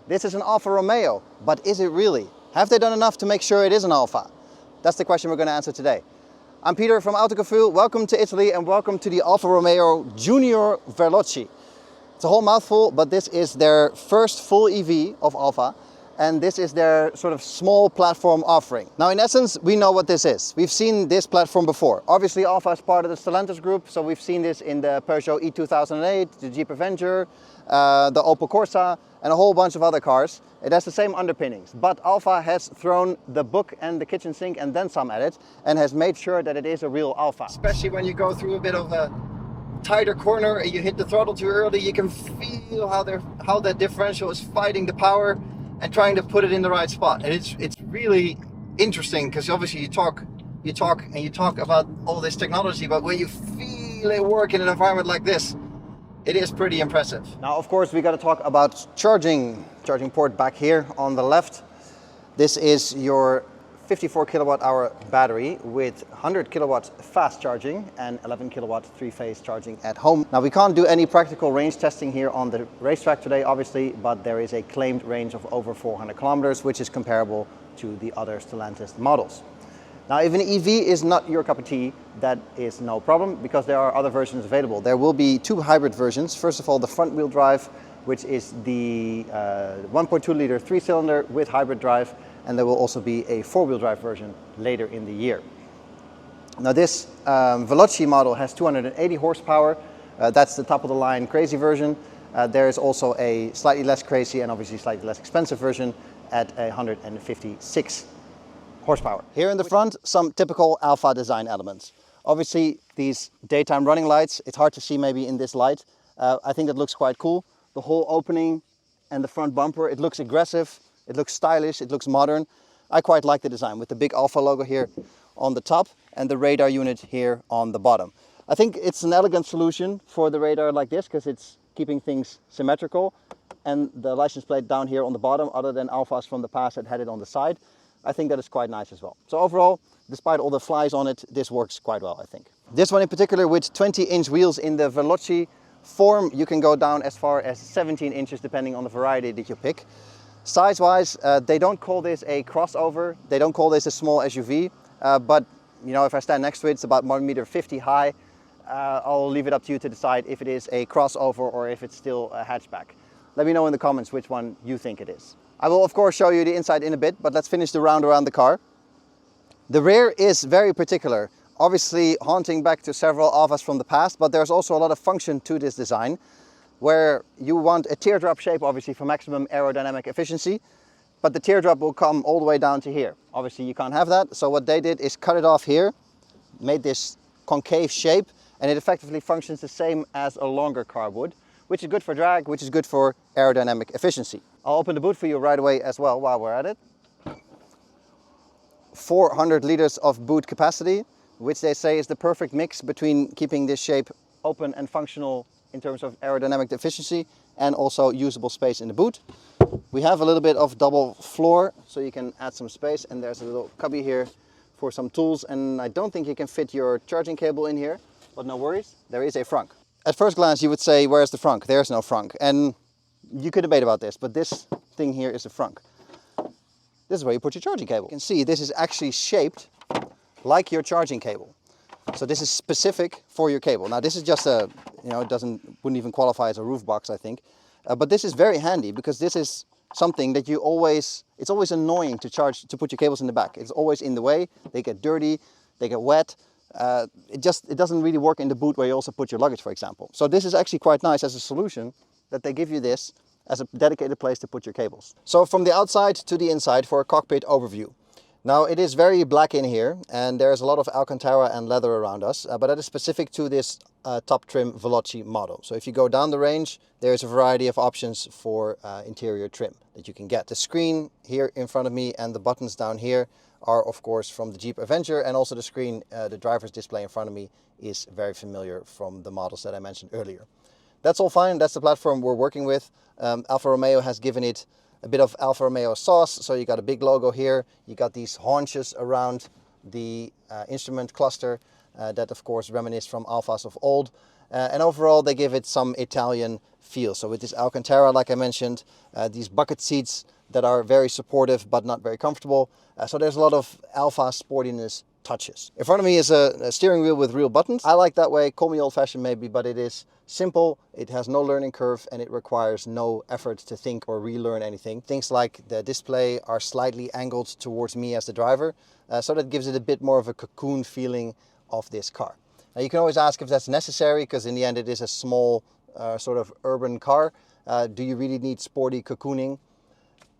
This is an Alfa Romeo, but is it really? Have they done enough to make sure it is an Alfa? That's the question we're going to answer today. I'm Peter from Autogefühl. Welcome to Italy and welcome to the Alfa Romeo Junior Veloce. It's a whole mouthful, but this is their first full EV of Alfa, and this is their sort of small platform offering. Now, in essence, we know what this is. We've seen this platform before. Obviously, Alfa is part of the Stellantis group, so we've seen this in the Peugeot E2008, the Jeep Avenger, the Opel Corsa, and a whole bunch of other cars. It has the same underpinnings, but Alfa has thrown the book and the kitchen sink and then some at it, and has made sure that it is a real Alfa. Especially when you go through a bit of a tighter corner and you hit the throttle too early, you can feel how that differential is fighting the power and trying to put it in the right spot. And it's really interesting, because obviously you talk about all this technology, but when you feel it work in an environment like this, it is pretty impressive. Now, of course, we got to talk about charging port back here on the left. This is your 54 kilowatt hour battery with 100 kilowatt fast charging and 11 kilowatt three-phase charging at home. Now, we can't do any practical range testing here on the racetrack today, obviously, but there is a claimed range of over 400 kilometers, which is comparable to the other Stellantis models. Now, if an EV is not your cup of tea, that is no problem, because there are other versions available. There will be two hybrid versions. First of all, the front wheel drive, which is the 1.2 liter three-cylinder with hybrid drive, and there will also be a four-wheel drive version later in the year. Now, this Veloce model has 280 horsepower. That's the top of the line crazy version. There is also a slightly less crazy and obviously slightly less expensive version at 156 horsepower. Here in the front, some typical Alfa design elements. Obviously, these daytime running lights, it's hard to see maybe in this light. I think that looks quite cool. The whole opening and the front bumper, it looks aggressive. It looks stylish, it looks modern. I quite like the design with the big Alfa logo here on the top and the radar unit here on the bottom. I think it's an elegant solution for the radar like this, because it's keeping things symmetrical. And the license plate down here on the bottom, other than Alfas from the past that had it on the side, I think that is quite nice as well. So overall, despite all the flies on it, this works quite well, I think. This one in particular, with 20-inch wheels in the Veloce form, you can go down as far as 17 inches depending on the variety that you pick. Size-wise, they don't call this a crossover, they don't call this a small SUV, but you know, if I stand next to it, it's about 1.50 meters high. I'll leave it up to you to decide if it is a crossover or if it's still a hatchback. Let me know in the comments which one you think it is. I will of course show you the inside in a bit, but let's finish the round around the car. The rear is very particular, obviously haunting back to several Alfas from the past, but there's also a lot of function to this design, where you want a teardrop shape, obviously, for maximum aerodynamic efficiency, but the teardrop will come all the way down to here. Obviously, you can't have that, so what they did is cut it off here, made this concave shape, and it effectively functions the same as a longer car would, which is good for drag, which is good for aerodynamic efficiency. I'll open the boot for you right away as well while we're at it. 400 liters of boot capacity, which they say is the perfect mix between keeping this shape open and functional in terms of aerodynamic efficiency and also usable space in the boot. We have a little bit of double floor, so you can add some space, and there's a little cubby here for some tools, and I don't think you can fit your charging cable in here, but no worries, there is a frunk. At first glance you would say, where's the frunk? There's no frunk, and you could debate about this, but this thing here is a frunk. This is where you put your charging cable. You can see this is actually shaped like your charging cable. So this is specific for your cable. Now this is just a, you know, it wouldn't even qualify as a roof box, I think. But this is very handy, because this is something that it's always annoying to put your cables in the back. It's always in the way, they get dirty, they get wet. It doesn't really work in the boot where you also put your luggage, for example. So this is actually quite nice as a solution, that they give you this as a dedicated place to put your cables. So from the outside to the inside for a cockpit overview. Now, it is very black in here, and there's a lot of Alcantara and leather around us, but that is specific to this top trim Veloce model. So if you go down the range, there's a variety of options for interior trim that you can get. The screen here in front of me and the buttons down here are of course from the Jeep Avenger, and also the screen, the driver's display in front of me, is very familiar from the models that I mentioned earlier. That's all fine, that's the platform we're working with. Alfa Romeo has given it a bit of Alfa Romeo sauce, so you got a big logo here, you got these haunches around the instrument cluster that of course reminisce from Alfas of old, And overall they give it some Italian feel. So with this Alcantara, like I mentioned, these bucket seats that are very supportive but not very comfortable. So there's a lot of Alfa sportiness touches. In front of me is a steering wheel with real buttons. I like that way, call me old-fashioned maybe, but it is simple, it has no learning curve, and it requires no effort to think or relearn anything. Things like the display are slightly angled towards me as the driver, so that gives it a bit more of a cocoon feeling of this car. Now you can always ask if that's necessary, because in the end it is a small sort of urban car. Do you really need sporty cocooning?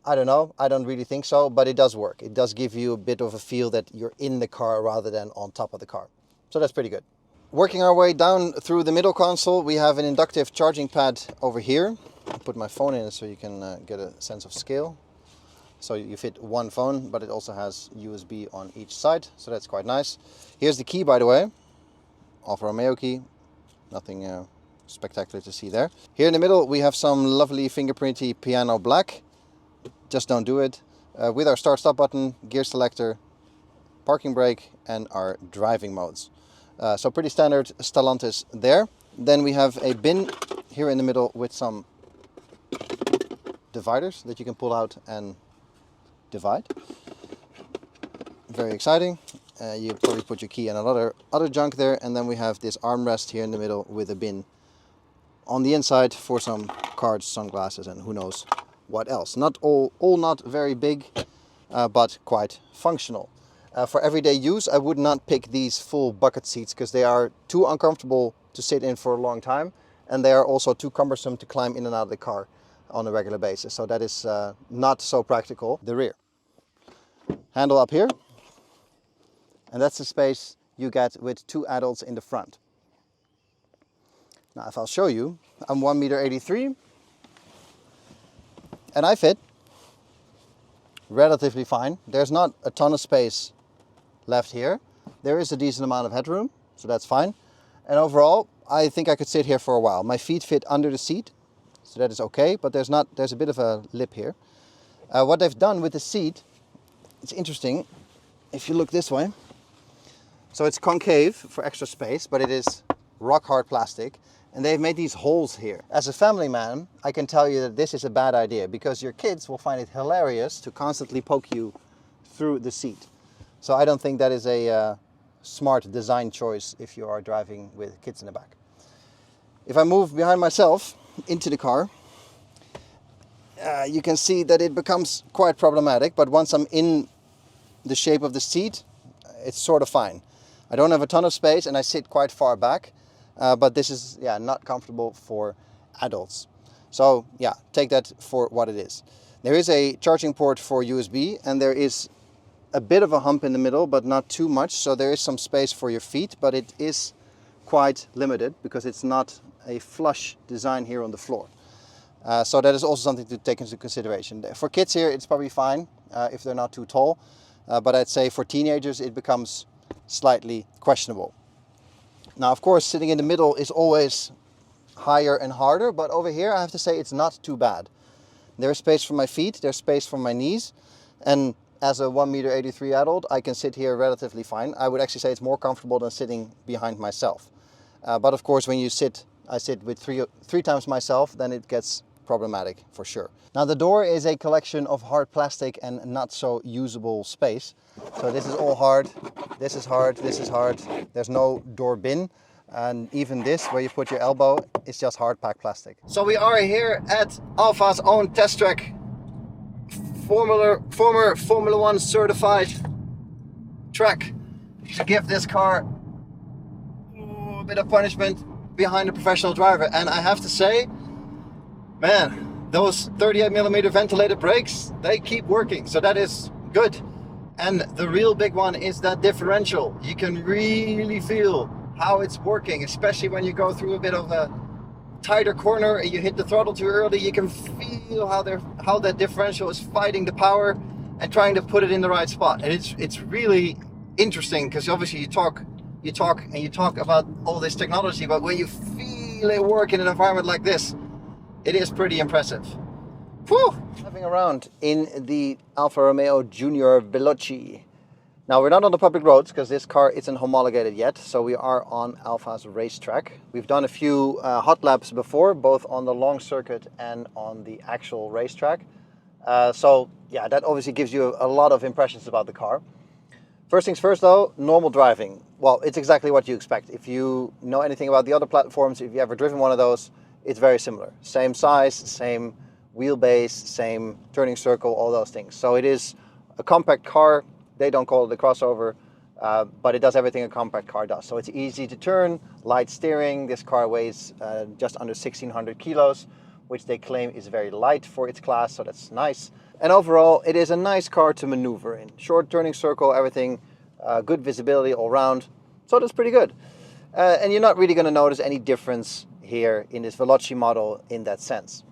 I don't know, I don't really think so, but it does work. It does give you a bit of a feel that you're in the car rather than on top of the car. So that's pretty good. Working our way down through the middle console, we have an inductive charging pad over here. I'll put my phone in so you can get a sense of scale. So you fit one phone, but it also has USB on each side, so that's quite nice. Here's the key, by the way. Alfa Romeo key. Nothing spectacular to see there. Here in the middle we have some lovely fingerprinty piano black. Just don't do it. With our start-stop button, gear selector, parking brake, and our driving modes. So pretty standard Stellantis there. Then we have a bin here in the middle with some dividers that you can pull out and divide. Very exciting. You probably put your key and a lot of other junk there. And then we have this armrest here in the middle with a bin on the inside for some cards, sunglasses, and who knows what else. Not all not very big, but quite functional. For everyday use, I would not pick these full bucket seats because they are too uncomfortable to sit in for a long time, and they are also too cumbersome to climb in and out of the car on a regular basis. So that is not so practical. The rear handle up here, and that's the space you get with two adults in the front. Now if I'll show you, I'm 1.83 m and I fit relatively fine. There's not a ton of space left here. There is a decent amount of headroom, so that's fine. And overall, I think I could sit here for a while. My feet fit under the seat, so that is okay, but there's a bit of a lip here. What they've done with the seat, it's interesting, if you look this way. So it's concave for extra space, but it is rock hard plastic. And they've made these holes here. As a family man, I can tell you that this is a bad idea because your kids will find it hilarious to constantly poke you through the seat. So I don't think that is a smart design choice if you are driving with kids in the back. If I move behind myself into the car, you can see that it becomes quite problematic, but once I'm in the shape of the seat, it's sort of fine. I don't have a ton of space and I sit quite far back. But this is not comfortable for adults. So yeah, take that for what it is. There is a charging port for USB and there is a bit of a hump in the middle, but not too much. So there is some space for your feet, but it is quite limited because it's not a flush design here on the floor. So that is also something to take into consideration. For kids here, it's probably fine if they're not too tall. But I'd say for teenagers, it becomes slightly questionable. Now, of course, sitting in the middle is always higher and harder, but over here I have to say it's not too bad. There's space for my feet, there's space for my knees, and as a 1.83 m adult, I can sit here relatively fine. I would actually say it's more comfortable than sitting behind myself. But of course, when I sit with three times myself, then it gets problematic for sure. Now, the door is a collection of hard plastic and not so usable space. So this is all hard, this is hard, this is hard. There's no door bin. And even this, where you put your elbow, is just hard packed plastic. So we are here at Alfa's own test track. Former Formula 1 certified track to give this car a bit of punishment behind a professional driver. And I have to say, man, those 38mm ventilated brakes, they keep working. So that is good. And the real big one is that differential. You can really feel how it's working, especially when you go through a bit of a tighter corner and you hit the throttle too early. You can feel how that differential is fighting the power and trying to put it in the right spot. And it's really interesting because obviously you talk about all this technology, but when you feel it work in an environment like this, it is pretty impressive. Whew! Driving around in the Alfa Romeo Junior Veloce. Now we're not on the public roads because this car isn't homologated yet, so we are on Alfa's racetrack. We've done a few hot laps before, both on the long circuit and on the actual racetrack. So yeah, that obviously gives you a lot of impressions about the car. First things first though, normal driving. Well, it's exactly what you expect. If you know anything about the other platforms, if you've ever driven one of those, it's very similar. Same size, same wheelbase, same turning circle, all those things. So it is a compact car. They don't call it a crossover, but it does everything a compact car does. So it's easy to turn, light steering. This car weighs just under 1,600 kilos, which they claim is very light for its class, so that's nice. And overall, it is a nice car to maneuver in. Short turning circle, everything, good visibility all around, so that's pretty good. And you're not really going to notice any difference here in this Veloce model in that sense.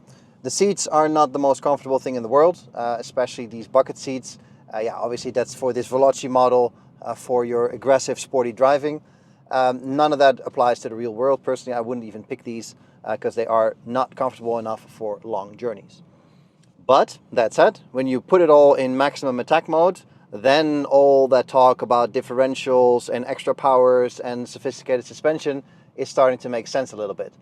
The seats are not the most comfortable thing in the world, especially these bucket seats. Yeah, obviously that's for this Veloce model, for your aggressive sporty driving. None of that applies to the real world. Personally, I wouldn't even pick these because they are not comfortable enough for long journeys. But that said, when you put it all in maximum attack mode, then all that talk about differentials and extra powers and sophisticated suspension is starting to make sense a little bit.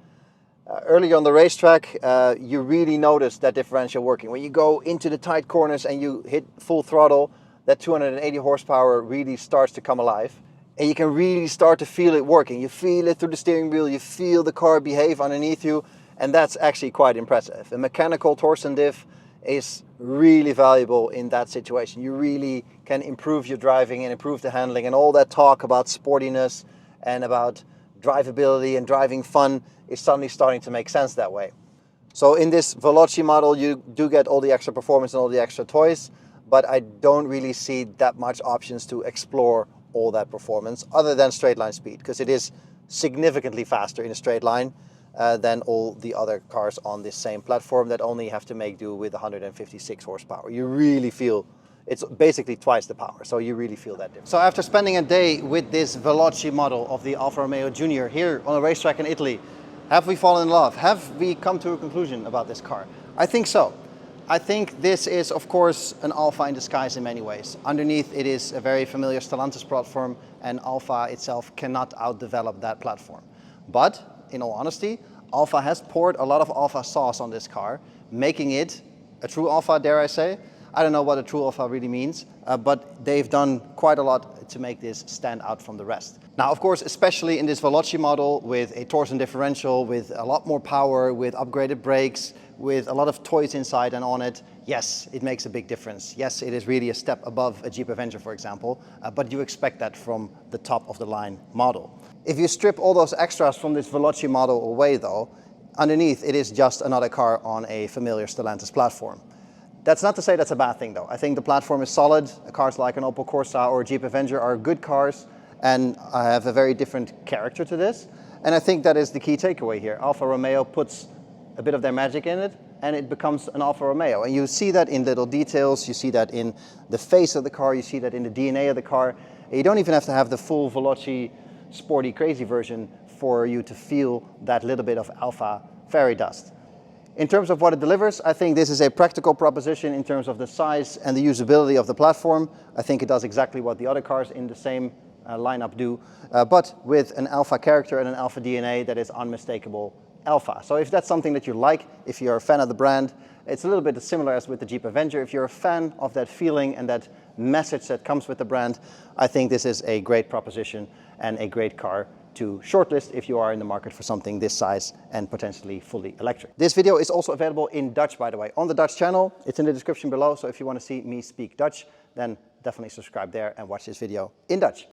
Early on the racetrack, you really notice that differential working. When you go into the tight corners and you hit full throttle, that 280 horsepower really starts to come alive. And you can really start to feel it working. You feel it through the steering wheel, you feel the car behave underneath you, and that's actually quite impressive. A mechanical torsion diff is really valuable in that situation. You really can improve your driving and improve the handling, and all that talk about sportiness and about drivability and driving fun is suddenly starting to make sense that way. So in this Veloce model, you do get all the extra performance and all the extra toys, but I don't really see that much options to explore all that performance other than straight line speed, because it is significantly faster in a straight line than all the other cars on this same platform that only have to make do with 156 horsepower. You really feel it's basically twice the power, so you really feel that difference. So after spending a day with this Veloce model of the Alfa Romeo Junior here on a racetrack in Italy, have we fallen in love? Have we come to a conclusion about this car? I think so. I think this is, of course, an Alfa in disguise in many ways. Underneath, it is a very familiar Stellantis platform, and Alfa itself cannot outdevelop that platform. But, in all honesty, Alfa has poured a lot of Alfa sauce on this car, making it a true Alfa, dare I say. I don't know what a true Alfa really means, but they've done quite a lot to make this stand out from the rest. Now, of course, especially in this Veloce model with a torsion differential, with a lot more power, with upgraded brakes, with a lot of toys inside and on it, yes, it makes a big difference. Yes, it is really a step above a Jeep Avenger, for example, but you expect that from the top of the line model. If you strip all those extras from this Veloce model away though, underneath it is just another car on a familiar Stellantis platform. That's not to say that's a bad thing though. I think the platform is solid. Cars like an Opel Corsa or a Jeep Avenger are good cars and have a very different character to this. And I think that is the key takeaway here. Alfa Romeo puts a bit of their magic in it and it becomes an Alfa Romeo. And you see that in little details, you see that in the face of the car, you see that in the DNA of the car. And you don't even have to have the full Veloce sporty crazy version for you to feel that little bit of Alfa fairy dust. In terms of what it delivers, I think this is a practical proposition in terms of the size and the usability of the platform. I think it does exactly what the other cars in the same lineup do, but with an Alfa character and an Alfa DNA that is unmistakable Alfa. So if that's something that you like, if you're a fan of the brand, it's a little bit similar as with the Jeep Avenger. If you're a fan of that feeling and that message that comes with the brand, I think this is a great proposition and a great car to shortlist if you are in the market for something this size and potentially fully electric. This video is also available in Dutch, by the way, on the Dutch channel. It's in the description below, so if you want to see me speak Dutch, then definitely subscribe there and watch this video in Dutch.